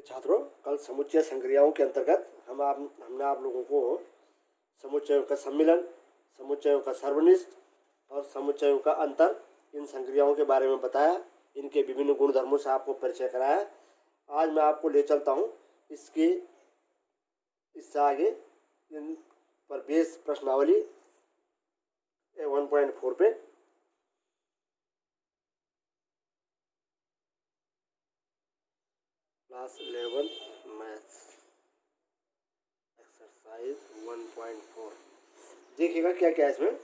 छात्रों, कल समुच्चय संक्रियाओं के अंतर्गत हमने आप लोगों को समुच्चयों का सम्मिलन, समुच्चयों का सर्वनिष्ठ और समुच्चयों का अंतर, इन संक्रियाओं के बारे में बताया। इनके विभिन्न गुणधर्मों से आपको परिचय कराया। आज मैं आपको ले चलता हूँ इससे आगे इन पर बेस प्रश्नावली 1.4 पे। क्लास 11 मैथ्स एक्सरसाइज 1.4 देखिएगा क्या क्या है इसमें।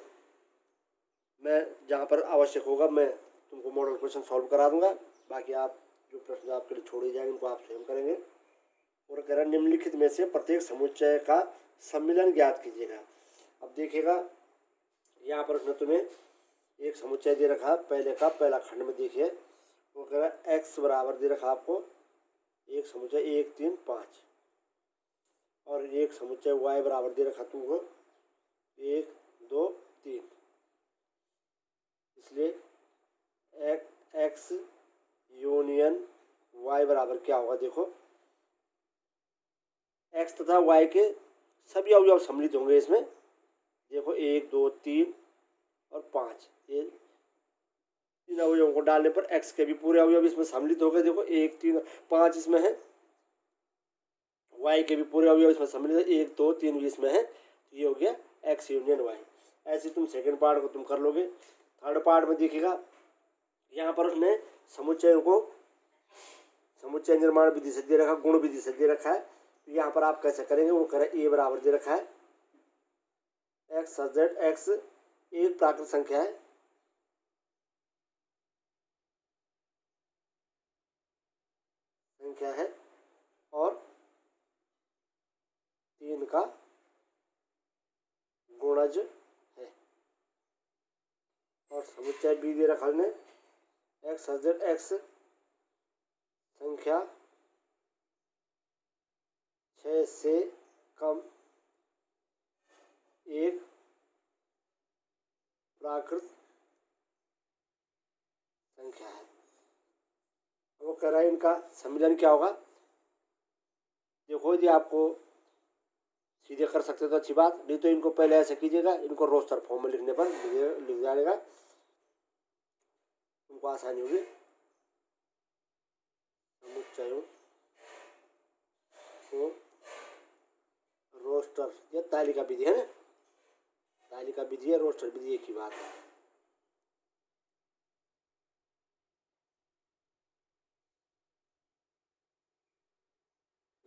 मैं जहाँ पर आवश्यक होगा मैं तुमको मॉडल क्वेश्चन सॉल्व करा दूंगा। बाकी आप जो प्रश्न आपके लिए छोड़े जाएंगे उनको आप स्वयं करेंगे। और कह रहा निम्नलिखित में से प्रत्येक समुच्चय का सम्मिलन ज्ञात कीजिएगा। अब देखिएगा यहाँ पर तुम्हें एक समुच्चय दे रखा है, पहला खंड में देखिए वो कह रहा है x बराबर दे रखा आपको एक समुच्चय 1 3 5 और एक समुच्चय y बराबर दे रखा तुमको 1 2 3। इसलिए x यूनियन y बराबर क्या होगा, देखो x तथा y के सभी अवयव सम्मिलित होंगे इसमें। देखो 1 2 3 और 5, ये इन अवयवों को डालने पर x के भी पूरे अवयव इसमें सम्मिलित हो गए। देखो 1 3 5 इसमें है, y के भी पूरे अवयव इसमें सम्मिलित है, 1 2 3 भी इसमें है। तो ये हो गया x यूनियन y। ऐसे तुम सेकंड पार्ट को तुम कर लोगे। थर्ड पार्ट में देखिएगा यहाँ पर उसने समुच्चयों को समुच्चय निर्माण विधि से दे रखा, गुण विधि से दे रखा है। तो यहाँ पर आप कैसे करेंगे, वो करें a बराबर दे रखा है x सच दैट x एक प्राकृत संख्या है और 3 का गुणज है। और समुच्चय b दे रखा ने x सच दैट x संख्या 6 से कम एक प्राकृत संख्या है। वो कह रहा है इनका सम्मिलन क्या होगा। देखो यदि आपको सीधे कर सकते तो अच्छी बात, नहीं तो इनको पहले ऐसे कीजिएगा, इनको रोस्टर फॉर्म में लिखने पर लिख जाएगा, उनको आसानी होगी। समुच्चयों को रोस्टर या तालिका विधि है ना, तालिका विधि है रोस्टर विधि एक ही बात है।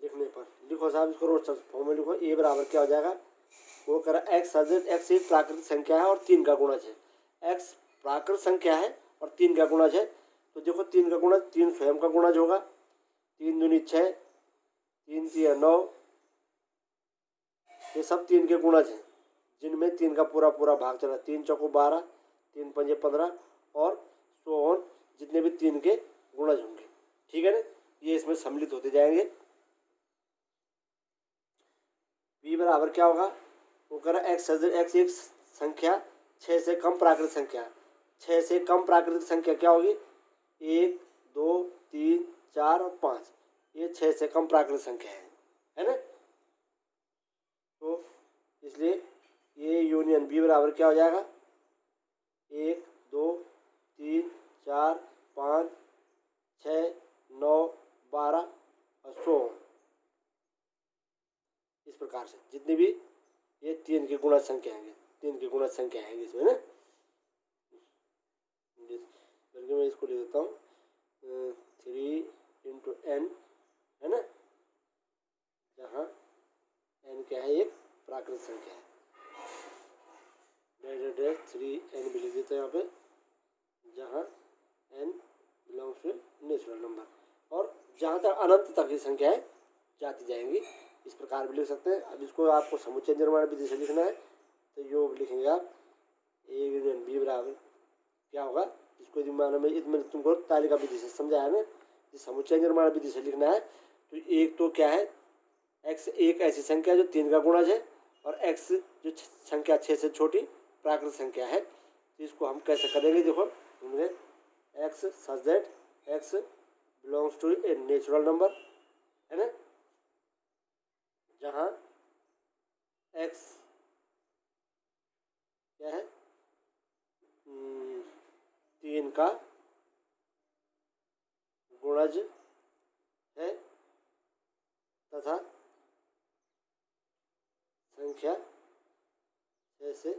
लिखने पर लिखो साहब, इसको रोस्टर फॉर्म में लिखो। ए बराबर क्या हो जाएगा, वो कह रहा एक्स एक्स एक प्राकृतिक संख्या है और 3 का गुणज है। एक्स प्राकृत संख्या है और 3 का गुणज है। तो देखो 3 का गुणज 3 स्वयं का गुणज होगा, 3 दूनी 6 3 3 9, ये सब 3 के गुणज हैं जिनमें 3 का पूरा पूरा भाग चला, 3 चौको 12 3 पंजे 15 और सो ऑन जितने भी 3 के गुणज होंगे। ठीक है ना, ये इसमें सम्मिलित होते जाएंगे। b बराबर क्या होगा, वो कह रहा एक्स एक संख्या 6 से कम प्राकृतिक संख्या। 6 से कम प्राकृतिक संख्या क्या होगी, 1 2 3 4 और 5, ये 6 से कम प्राकृतिक संख्या है ना। तो इसलिए ये यूनियन b बराबर क्या हो जाएगा, 1 2 3 4 5 6 9 12 और 100। इस प्रकार से जितनी भी ये 3 के गुणज संख्या आएंगे, 3 के गुणज संख्या आएंगे इसमें ना। बल्कि मैं इसको लिख देता हूँ 3 इंटू n है ना, जहाँ n क्या है, एक प्राकृतिक संख्या है। 3n भी लिख देते हैं यहाँ पे, जहाँ n belongs to natural number. और जहाँ तक अनंत तक की संख्याएं जाती जाएंगी, इस प्रकार भी लिख सकते हैं। अब इसको आपको समुच्चय निर्माण विधि से लिखना है, तो योग लिखेंगे आप ए यूनियन बी बराबर क्या होगा। इसको यदि मानो मैं तुमको तालिका विधि से समझाया ना, समुच्चय निर्माण विधि से लिखना है। तो एक तो क्या है, x एक ऐसी संख्या जो 3 का गुणज है और x जो संख्या 6 से छोटी प्राकृतिक संख्या है। तो इसको हम कैसे करेंगे, देखो x such that x belongs to a natural number का गुणज है तथा संख्या 6 से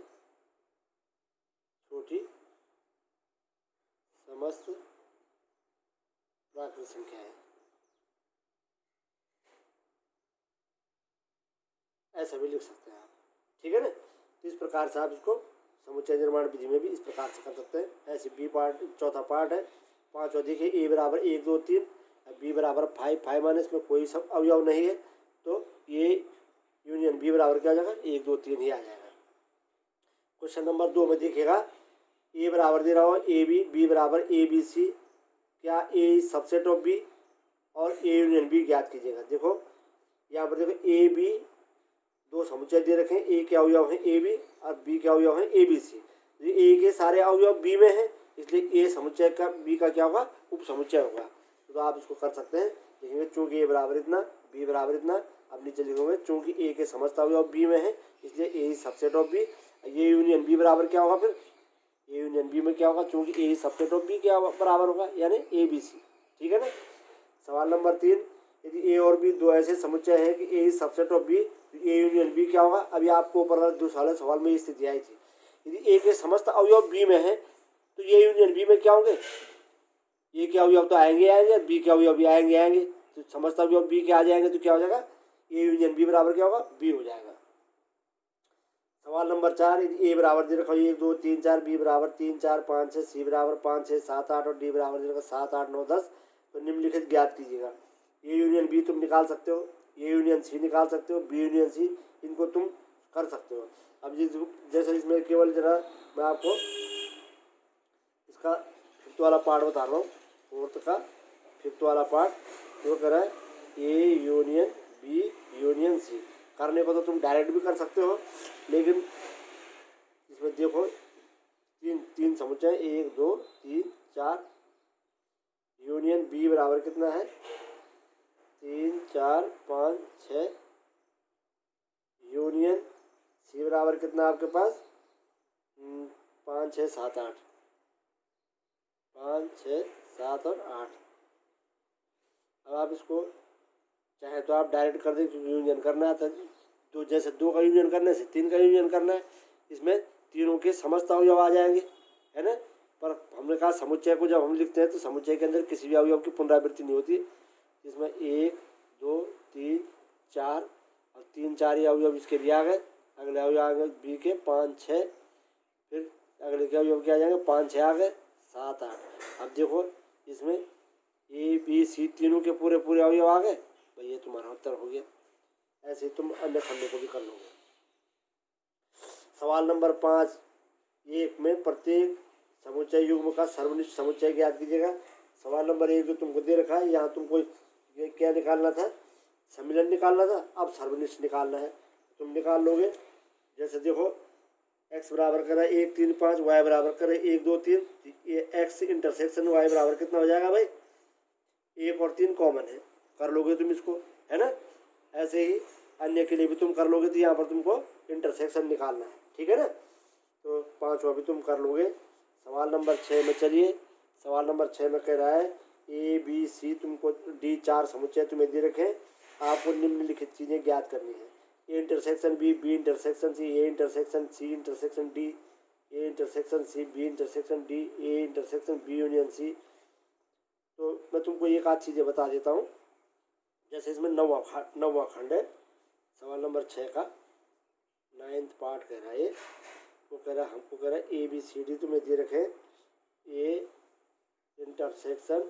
छोटी समस्त प्राकृत संख्या है। ऐसा भी लिख सकते हैं आप, ठीक है ना। तो इस प्रकार से आप इसको समुच्चय निर्माण विधि में भी इस प्रकार से कर सकते हैं। ऐसे बी पार्ट चौथा पार्ट है। पांचवा देखिए ए बराबर 1 2 3, बी बराबर 5 5 माइनस में कोई सब अवयव नहीं है तो ये यूनियन बी बराबर क्या आ जाएगा 1 2 3 ही आ जाएगा। क्वेश्चन नंबर 2 में देखिएगा ए बराबर दे रहा हो ए बी, बी बराबर ए बी सी, क्या ए इज सबसेट ऑफ बी और ए यूनियन बी ज्ञात कीजिएगा। देखो यहाँ पर देखो ए बी दो समुच्चय दे रखे हैं, ए के अवयव हैं ए बी और बी के अवयव हैं ए बी सी। ए के सारे अवयव बी में हैं इसलिए ए समुच्चय का बी का क्या होगा उप समुच्चय होगा। तो आप इसको कर सकते हैं, लिखेंगे चूंकि ए बराबर इतना बी बराबर इतना, अब नीचे लिखोगे चूंकि ए के समस्त अवयव बी में है इसलिए ए सबसेट ऑफ बी। ये यूनियन बी बराबर क्या होगा फिर ए यूनियन बी में क्या होगा चूंकि ए सबसेट ऑफ बी क्या बराबर होगा यानी ए बी सी, ठीक है ना। सवाल नंबर 3, यदि ए और बी दो ऐसे समुच्चय हैं कि A subset of B, A union B क्या होगा। अभी आपको ऊपर दूसरे सवाल में ये स्थिति आई थी, यदि ए के समस्त अवयव बी में है तो ये यूनियन बी में क्या होंगे, ए के अवयव तो आएंगे बी के अवयव भी आएंगे तो समस्त अवयव बी के आ जाएंगे तो क्या हो जाएगा ए यूनियन बी बराबर क्या होगा बी हो जाएगा। सवाल नंबर 4, यदि ए बराबर दे रखा 1 2 3 4, बी बराबर 3 4 5 6, सी बराबर 5 6 7 8 और डी बराबर दे रखा 7 8 9 10, तो निम्नलिखित ज्ञात कीजिएगा। ए यूनियन बी तुम निकाल सकते हो, ए यूनियन सी निकाल सकते हो, बी यूनियन सी इनको तुम कर सकते हो। अब जैसे इसमें केवल जरा मैं आपको इसका फिफ्थ वाला पार्ट बता रहा हूँ, फोर्थ का फिफ्थ वाला पार्ट जो कह रहा है A union B union C. करने को तो तुम डायरेक्ट भी कर सकते हो लेकिन इसमें देखो तीन समुच्चय 1 2 3 4, यूनियन बी बराबर कितना है 3 4 5 6, यूनियन सी बराबर कितना आपके पास 5 6 7 8, 5 6 7 और 8। अब आप इसको चाहे तो आप डायरेक्ट कर दें क्योंकि यूनियन करना है तो जैसे 2 का यूनियन करने से 3 का यूनियन करना है, इसमें तीनों के समस्त अवयव आ जाएंगे, है ना। पर हमने कहा समुच्चय को जब हम लिखते हैं तो समुच्चय के अंदर किसी भी अवयव की पुनरावृत्ति नहीं होती। इसमें 1 2 3 4 और 3 4 ये अवयव इसके भी आ गए, अगले अवयव आ गए बी के 5 6, फिर अगले के अवयव क्या आ जाएंगे 5 6 आ गए 7 8। अब देखो इसमें ए बी सी तीनों के पूरे पूरे अवयव आ गए, भाई ये तुम्हारा उत्तर हो गया। ऐसे ही तुम अन्य खंडों को भी कर लोगे। सवाल नंबर 5, एक में प्रत्येक समुच्चय युग्म का सर्वनिष्ठ समुच्चय ज्ञात कीजिएगा। सवाल नंबर 1 जो तुमको दे रखा है, यहाँ तुमको ये क्या निकालना था सम्मिलन निकालना था, अब सर्वनिष्ठ निकालना है तुम निकाल लोगे। जैसे देखो x बराबर करे 1 3 5, y बराबर करे 1 2 3, ये x इंटरसेक्शन y बराबर कितना हो जाएगा भाई 1 और 3 कॉमन है, कर लोगे तुम इसको, है ना। ऐसे ही अन्य के लिए भी तुम कर लोगे तो यहाँ पर तुमको इंटरसेक्शन निकालना है, ठीक है ना। तो 5वां भी तुम कर लोगे। सवाल नंबर 6 में चलिए, सवाल नंबर 6 में कह रहा है ए बी सी तुमको डी 4 समुच्चय तुम्हें दे रखे, आपको निम्नलिखित चीज़ें ज्ञात करनी है। A intersection B, B intersection C, A intersection C intersection D, A intersection C B intersection D, A intersection B union C. तो मैं तुमको एक आध चीज़ें बता देता हूँ। जैसे इसमें 9वां खंड है, सवाल नंबर 6 का 9th पार्ट कह रहा है, वो कह रहा है हमको कह रहा है ए बी सी डी तुम्हें दे रखे, A intersection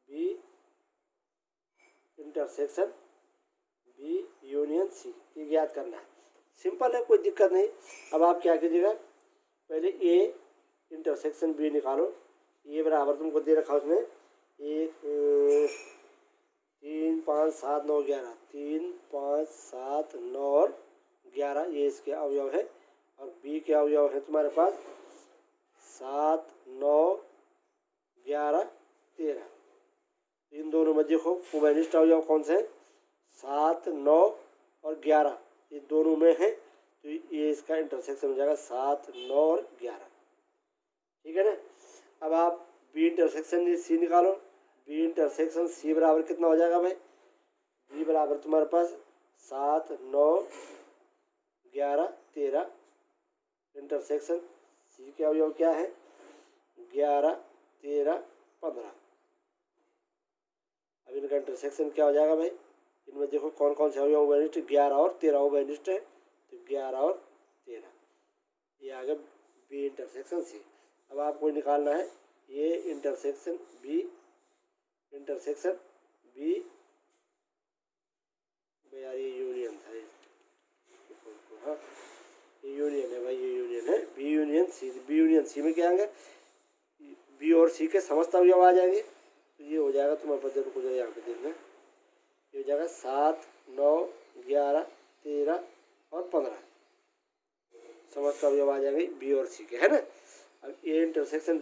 B intersection B union C, ये ज्ञात करना है। सिंपल है, कोई दिक्कत नहीं। अब आप क्या कीजिएगा, पहले ए इंटरसेक्शन बी निकालो। ए बराबर तुमको दे रखा उसमें 1 3 5 7 9 11, 3 5 7 9 और 11 ये इसके अवयव है, और बी के अवयव है तुम्हारे पास 7 9 11 13। इन दोनों में देखो उभयनिष्ठ अवयव कौन से हैं 7 9 और 11, ये दोनों में है तो ये इसका इंटरसेक्शन हो जाएगा 7 9 और 11, ठीक है ना। अब आप बी इंटरसेक्शन सी निकालो। बी इंटरसेक्शन सी बराबर कितना हो जाएगा भाई? बी बराबर तुम्हारे पास 7 9 11 13। इंटरसेक्शन सी के अवयव क्या है? 11 13 15। अब इनका इंटरसेक्शन क्या हो जाएगा भाई? इनमें देखो कौन कौन से अवयव उभयनिष्ठ, 11 और 13 उभयनिष्ठ है, तो 11 और 13 ये आ गया बी इंटरसेक्शन सी। अब आपको निकालना है ये इंटरसेक्शन बी, इंटरसेक्शन बी यार ये यूनियन था हाँ ये यूनियन है भाई, ये यूनियन है B union C. B union C में क्या आएंगे? बी और सी के समस्त अवयव आ जाएंगे, तो ये हो जाएगा तुम्हारे पास, रुको जो यहाँ पे देखना, ये हो जाएगा 7 9 11 13 और 15 समस्त अवयव आ जाएंगे बी और सी के, है ना। अब A intersection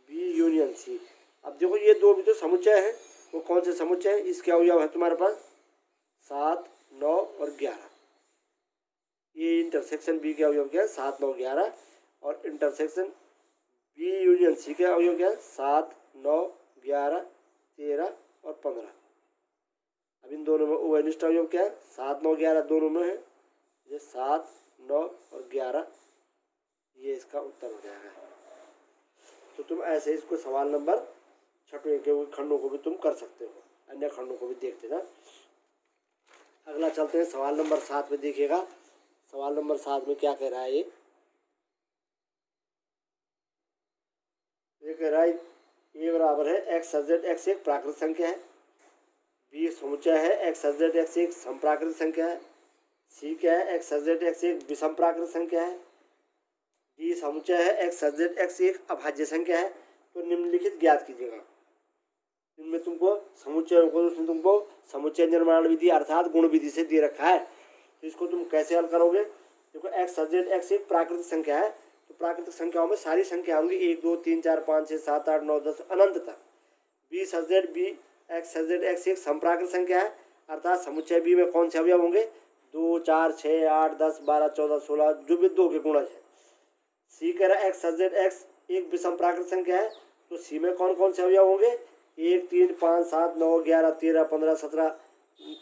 B union C. अब देखो ये दो भी तो समुच्चय है, वो कौन से समुच्चय है? इसके अवयव है तुम्हारे पास 7 9 और 11। ये इंटरसेक्शन बी के अवयव क्या है? 7 9 11। और इंटरसेक्शन बी यूनियन सी के अवयव क्या है? 7 9 11 13 और 15। अब इन दोनों में उभयनिष्ठ अवयव क्या है? 7 9 11 दोनों में है, ये 7 9 और 11, ये इसका उत्तर हो जाएगा। तो तुम ऐसे इसको सवाल नंबर 6 के खंडों को भी तुम कर सकते हो, अन्य खंडों को भी देखते ना। अगला चलते हैं सवाल नंबर 7 में, देखिएगा सवाल नंबर 7 में क्या कह रहा है। ये कह रहा है ए बराबर है एक्स सजेड एक्स एक प्राकृत संख्या है, बी समुच्चय है एक्स सजेड एक्स एक समप्राकृत संख्या है, सी क्या है? एक्स सजेड एक्स एक विषम प्राकृत संख्या है, डी समुच्चय है एक्स सजेड एक्स एक अभाज्य संख्या है। तो निम्नलिखित ज्ञात कीजिएगा। इनमें तुमको समुच्चय को, उसमें तुमको समुच्चय निर्माण विधि अर्थात गुण विधि से दे रखा है, तो इसको तुम कैसे हल करोगे? देखो एक्स सजेड एक्स एक प्राकृतिक संख्या है, तो प्राकृतिक संख्याओं में सारी संख्या होंगी 1 2 3 4 5 6 7 8 9 10 अनंत तक। बी सजेड बी एक्स सजेड एक्स एक समप्राकृत संख्या है, अर्थात समुच्चय बी में कौन से अवयव होंगे? 2 4 6 8 10 12 14 16 जो भी 2 के गुणज है। सी कह रहा है एक्स सजेड एक्स एक विषम प्राकृत संख्या है, तो सी में कौन कौन से अवयव होंगे? 1 3 5 7 9 11 13 15 17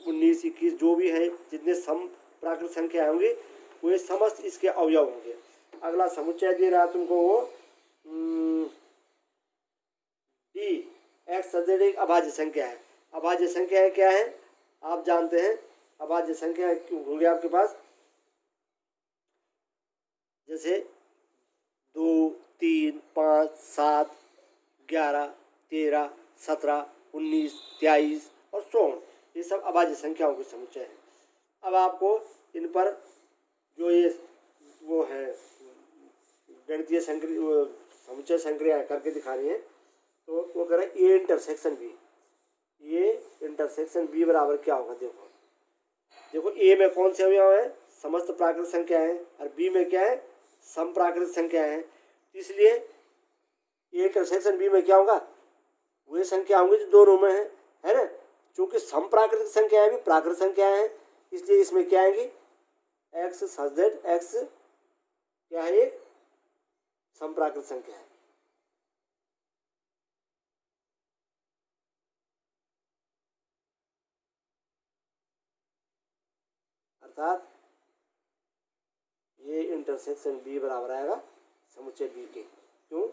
19 21 जो भी है, जितने सम प्राकृत संख्या होंगी वे समस्त इसके अवयव होंगे। अगला समुच्चय दे रहा तुमको वो डी एक्स सजेड एक अभाज्य संख्या है। अभाज्य संख्या है क्या है? आप जानते हैं अभाज्य संख्या होंगे आपके पास, जैसे 2 3 5 7 11 13 17 19 23 और 16, ये सब अभाज्य संख्याओं के समुच्चय हैं। अब आपको इन पर जो ये वो है गणितीय समुच्चय संक्रिया करके दिखानी है, तो वो कह रहा है ए इंटरसेक्शन बी। ये इंटरसेक्शन बी बराबर क्या होगा? देखो ए में कौन से अवयव है? समस्त प्राकृत संख्या है, और बी में क्या है? सम प्राकृत संख्या है। इसलिए ए इंटरसेक्शन बी में क्या होगा? वही संख्या होंगी जो दोनों में है ना। क्योंकि सम प्राकृतिक संख्याएं भी प्राकृत संख्याएं हैं, इसलिए इसमें क्या आएंगी? एक्स सजेड एक्स क्या है? एक सम प्राकृत संख्या है। अर्थात ये इंटरसेक्शन बी बराबर आएगा समुच्चय बी के। क्यों?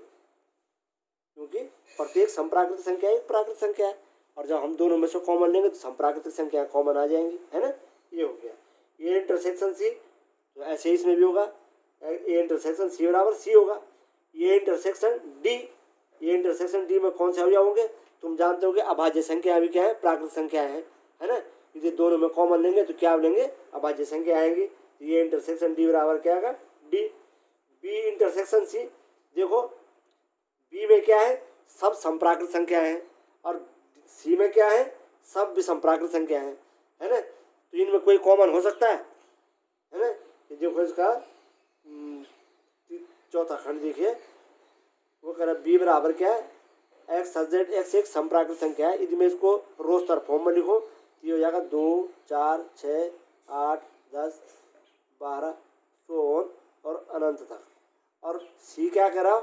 क्योंकि प्रत्येक संप्राकृतिक संख्या एक प्राकृतिक संख्या है, और जब हम दोनों में से कॉमन लेंगे तो संप्राकृतिक संख्या कॉमन आ जाएंगी, है ना। ये हो गया ये इंटरसेक्शन सी। तो ऐसे ही इसमें भी होगा, ए इंटरसेक्शन सी बराबर सी होगा। ये इंटरसेक्शन डी, ये इंटरसेक्शन डी में कौन से अवयव होंगे? तुम जानते हो कि अभाज्य संख्या भी क्या है? प्राकृतिक संख्या है ना। यदि दोनों में कॉमन लेंगे तो क्या लेंगे? अभाज्य संख्या आएंगी। ये इंटरसेक्शन डी बराबर क्या आएगा? डी। बी इंटरसेक्शन सी, देखो बी में क्या है? सब संप्राकृत संख्या है, और सी में क्या है? सब विषमप्राकृत संख्या है ना। तो इनमें कोई कॉमन हो सकता है ना। देखो इसका चौथा खंड देखिए, वो कह रहा बी बराबर क्या है? एक्स सजेड एक्स एक संप्राकृत संख्या है। यदि मैं इसको रोस्टर फॉर्म में लिखूँ तो ये हो जाएगा 2 4 6 8 10 12 16 और अनंत तक। और सी क्या कह रहा?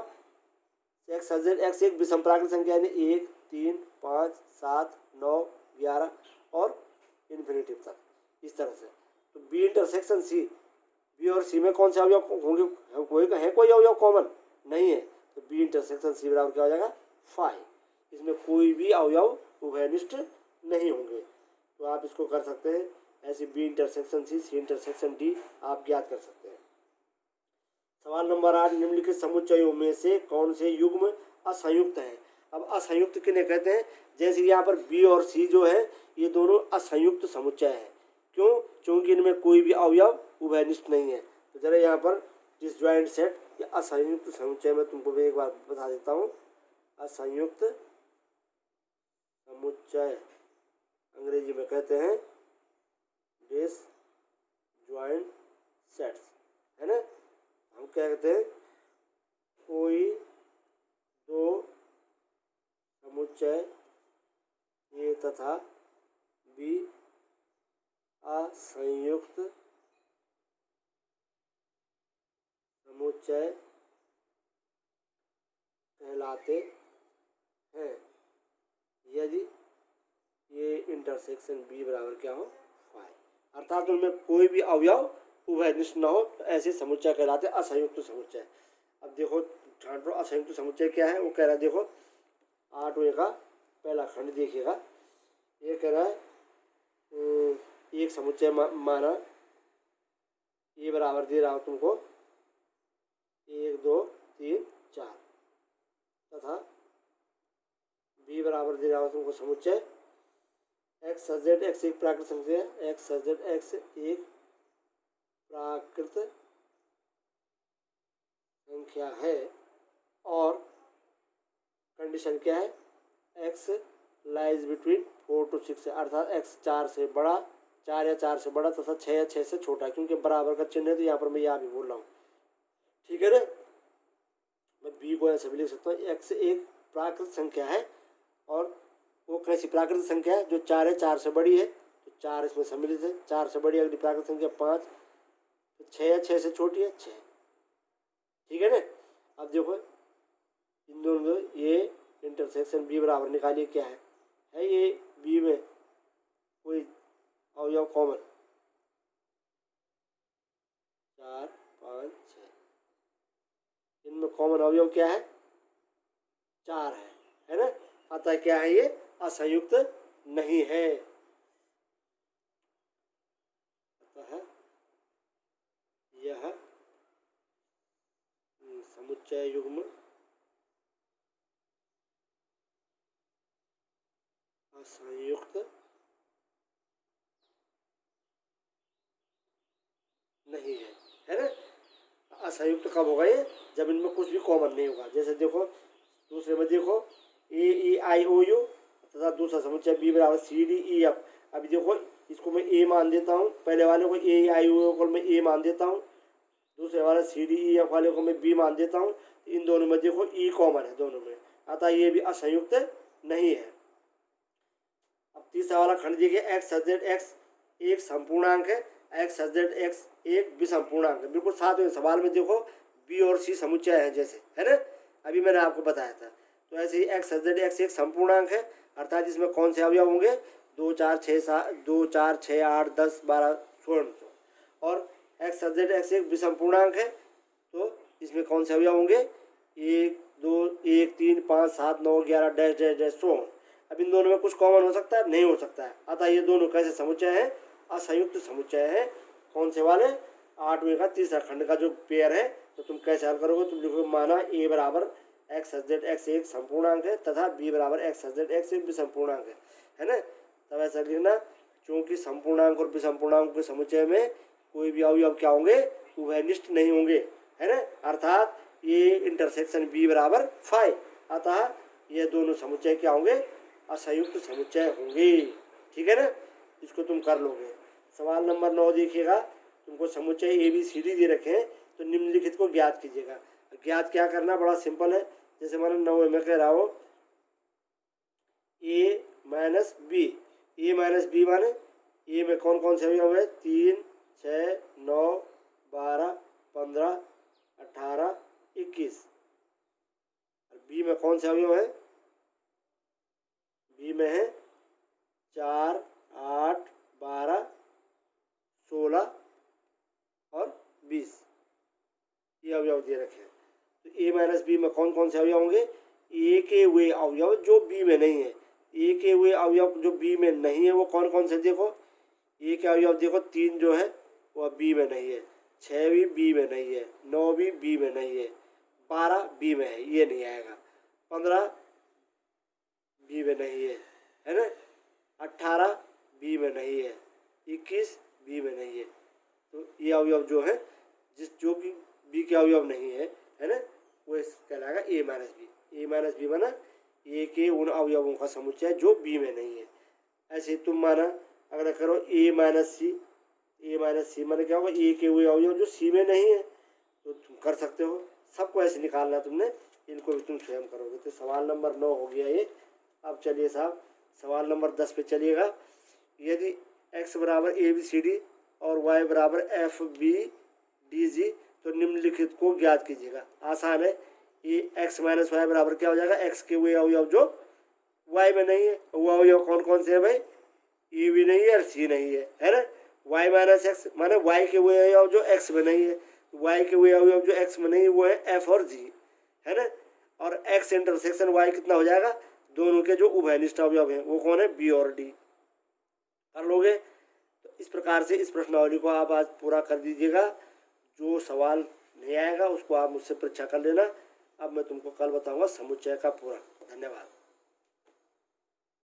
एक्स सजेड एक्स एक विषम प्राकृत संख्या यानी 1 3 5 7 9 11 और इन्फिनिटिव तक, इस तरह से। तो बी इंटरसेक्शन सी, बी और सी में कौन से अवयव होंगे, कोई अवयव कॉमन नहीं है, तो बी इंटरसेक्शन सी बराबर क्या हो जाएगा 5। इसमें कोई भी अवयव उभयनिष्ठ नहीं होंगे। तो आप इसको कर सकते हैं ऐसे, B intersection C intersection D आप ज्ञात कर सकते हैं। सवाल नंबर 8, निम्नलिखित समुच्चयों में से कौन से युग्म असंयुक्त है। अब असंयुक्त किन्हें कहते हैं, जैसे यहाँ पर बी और सी जो है ये दोनों असंयुक्त समुच्चय है। क्यों? क्योंकि इनमें कोई भी अवयव उभयनिष्ठ नहीं है। तो जरा यहाँ पर डिसजॉइंट सेट या असंयुक्त समुच्चय में तुमको भी एक बार बता देता हूँ। असंयुक्त समुच्चय अंग्रेजी में कहते हैं डिसजॉइंट सेट्स, है ना। हम क्या कहते हैं, कोई दो समुच्चय ए तथा बी असंयुक्त समुच्चय कहलाते हैं यदि ये इंटरसेक्शन बी बराबर क्या हो 5, अर्थात उनमें कोई भी अवयव उभयनिष्ठ न हो, तो ऐसे समुच्चय कहलाते असंयुक्त समुच्चय। अब देखो ध्यान रखो असंयुक्त समुच्चय क्या है, वो कह रहा है देखो 8वें का पहला खंड देखिएगा। ये कह रहा है एक समुच्चय माना ये बराबर दे रहा हो तुमको 1 2 3 4 तथा बी बराबर दे रहा हो तुमको समुच्चय एक्स सजेड एक्स एक प्राकृत संख्या, एक्स सजेड एक्स एक प्राकृत संख्या है और कंडीशन क्या है, एक्स लाइज बिटवीन 4 to 6 है, अर्थात एक्स 4 से बड़ा, 4 या 4 से बड़ा तथा 6 या 6 से छोटा, क्योंकि बराबर का चिन्ह है तो यहाँ पर मैं यहाँ भी बोल रहा हूँ, ठीक है ना। मैं बी को ऐसे भी लिख सकता हूँ, एक्स एक प्राकृत संख्या है और वो कैसी प्राकृतिक संख्या है, जो 4 है 4 से बड़ी है, तो 4 इसमें सम्मिलित है, 4 से बड़ी अगली प्राकृतिक संख्या 5, तो 6 या 6 से छोटी है 6, ठीक है ना। अब देखो इन दोनों ये इंटरसेक्शन बी बराबर निकालिए क्या है ये बी में कोई अवयव कॉमन 4 5 6, इनमें कॉमन अवयव क्या है 4 है ना। अतः क्या है ये असंयुक्त नहीं है, अतः यह समुच्चय युग्म असंयुक्त नहीं है ना। असंयुक्त कब होगा ये, जब इनमें कुछ भी कॉमन नहीं होगा। जैसे देखो दूसरे में देखो ए ई आई ओ यू तथा दूसरा समुच्चय बी बराबर सी डी ई एफ। अभी देखो इसको मैं ए मान देता हूँ, पहले वाले को ए आई ओ यू को मैं ए मान देता हूँ, दूसरे वाले सी डी ई एफ वाले को मैं बी मान देता हूँ। इन दोनों में देखो ई कॉमन है दोनों में, अतः ये भी असंयुक्त नहीं है। अब तीसरा वाला खंड देखिए, एक्स सजेड एक्स एक संपूर्णांक है, एक्स सजेड एक्स एक विषम पूर्णांक है। बिल्कुल साथ में सवाल में देखो बी और सी समुच्चय है जैसे, है ना, अभी मैंने आपको बताया था। तो ऐसे ही एक्स सजेड एक्स एक संपूर्णांक है, अर्थात इसमें कौन से अवयव होंगे 2 4 6 7 2 4 6 8 10 12 16, और एक्स सजेड एक्स एक विषम पूर्णांक है, तो इसमें कौन से अवयव होंगे 1 2 1 3 5 7 9 11 डैश डैश डैश 16। अब इन दोनों में कुछ कॉमन हो सकता है, नहीं हो सकता है, अतः ये दोनों कैसे समुच्चय है, असंयुक्त समुच्चय है। कौन से वाले, 8वें का तीसरा खंड का जो पेयर है। तो तुम कैसे हल करोगे, तुम लिखोगे माना ए बराबर एक्स सजेड एक्स एक संपूर्णांक है तथा बी बराबर एक्स सजेड एक्स एक विषम पूर्णांक है ना। तब ऐसा लिखना, क्योंकि संपूर्णांक और विषम पूर्णांक के समुच्चय में कोई भी अवयव क्या होंगे, उभयनिष्ठ नहीं होंगे, है ना, अर्थात ये इंटरसेक्शन बी बराबर 5, अतः ये दोनों समुच्चय क्या होंगे, असंयुक्त समुच्चय होंगे, ठीक है ना। इसको तुम कर लोगे। सवाल नंबर 9 देखिएगा, तुमको समुच्चय ए बी सी डी दे रखे हैं, तो निम्नलिखित को ज्ञात कीजिएगा। ज्ञात क्या करना, बड़ा सिंपल है। जैसे मैंने 9 में कह रहा हो ए माइनस बी, ए माइनस बी माने ए में कौन कौन से अवयव है 3 6 9 12 15 18 21, बी में कौन से अवयव हैं? बी में है 4, 8, 12, 16 और 20, ये अवयव दे रखे हैं। तो ए माइनस बी में कौन कौन से अवयव होंगे? ए के वे अवयव जो बी में नहीं है। ए के वे अवयव जो बी में नहीं है वो कौन कौन से? देखो ए के अवयव देखो, 3 जो है वो बी में नहीं है, 6 भी बी में नहीं है, 9 भी बी में नहीं है, 12 बी में है, ये नहीं आएगा, 15 बी में नहीं है ना, 18 बी में नहीं है, 21 बी में नहीं है। तो ये अवयव जो है जो कि बी के अवयव नहीं है ना, वो कहलाएगा ए माइनस बी। ए माइनस बी माना ए के उन अवयवों का समुच्चय जो बी में नहीं है। ऐसे तुम माना अगर करो ए माइनस सी, ए माइनस सी माने क्या होगा? ए के वो अवयव जो सी में नहीं है, तो तुम कर सकते हो। सबको ऐसे निकालना तुमने, इनको भी तुम स्वयं करोगे। तो सवाल नंबर 9 हो गया ये। अब चलिए साहब सवाल नंबर 10 पे चलिएगा। यदि x बराबर ABCD और y बराबर FBDG तो निम्नलिखित को ज्ञात कीजिएगा। आसान है, ये x माइनस वाई बराबर क्या हो जाएगा? x के वे अवयव जो y में नहीं है, वो अवयव कौन कौन से है भाई? ए भी नहीं है और सी नहीं है ना। y माइनस एक्स माने y के वे अवयव जो x में नहीं है, y के वे अवयव जो x में नहीं है वो है f और g, है ना। और x इंटरसेक्शन y कितना हो जाएगा? दोनों के जो उभयनिष्ठ अवयव हैं वो कौन है? b और d। कर लोगे? तो इस प्रकार से इस प्रश्नावली को आप आज पूरा कर दीजिएगा। जो सवाल नहीं आएगा उसको आप मुझसे परीक्षा कर लेना। अब मैं तुमको कल बताऊंगा समुच्चय का पूरा। धन्यवाद।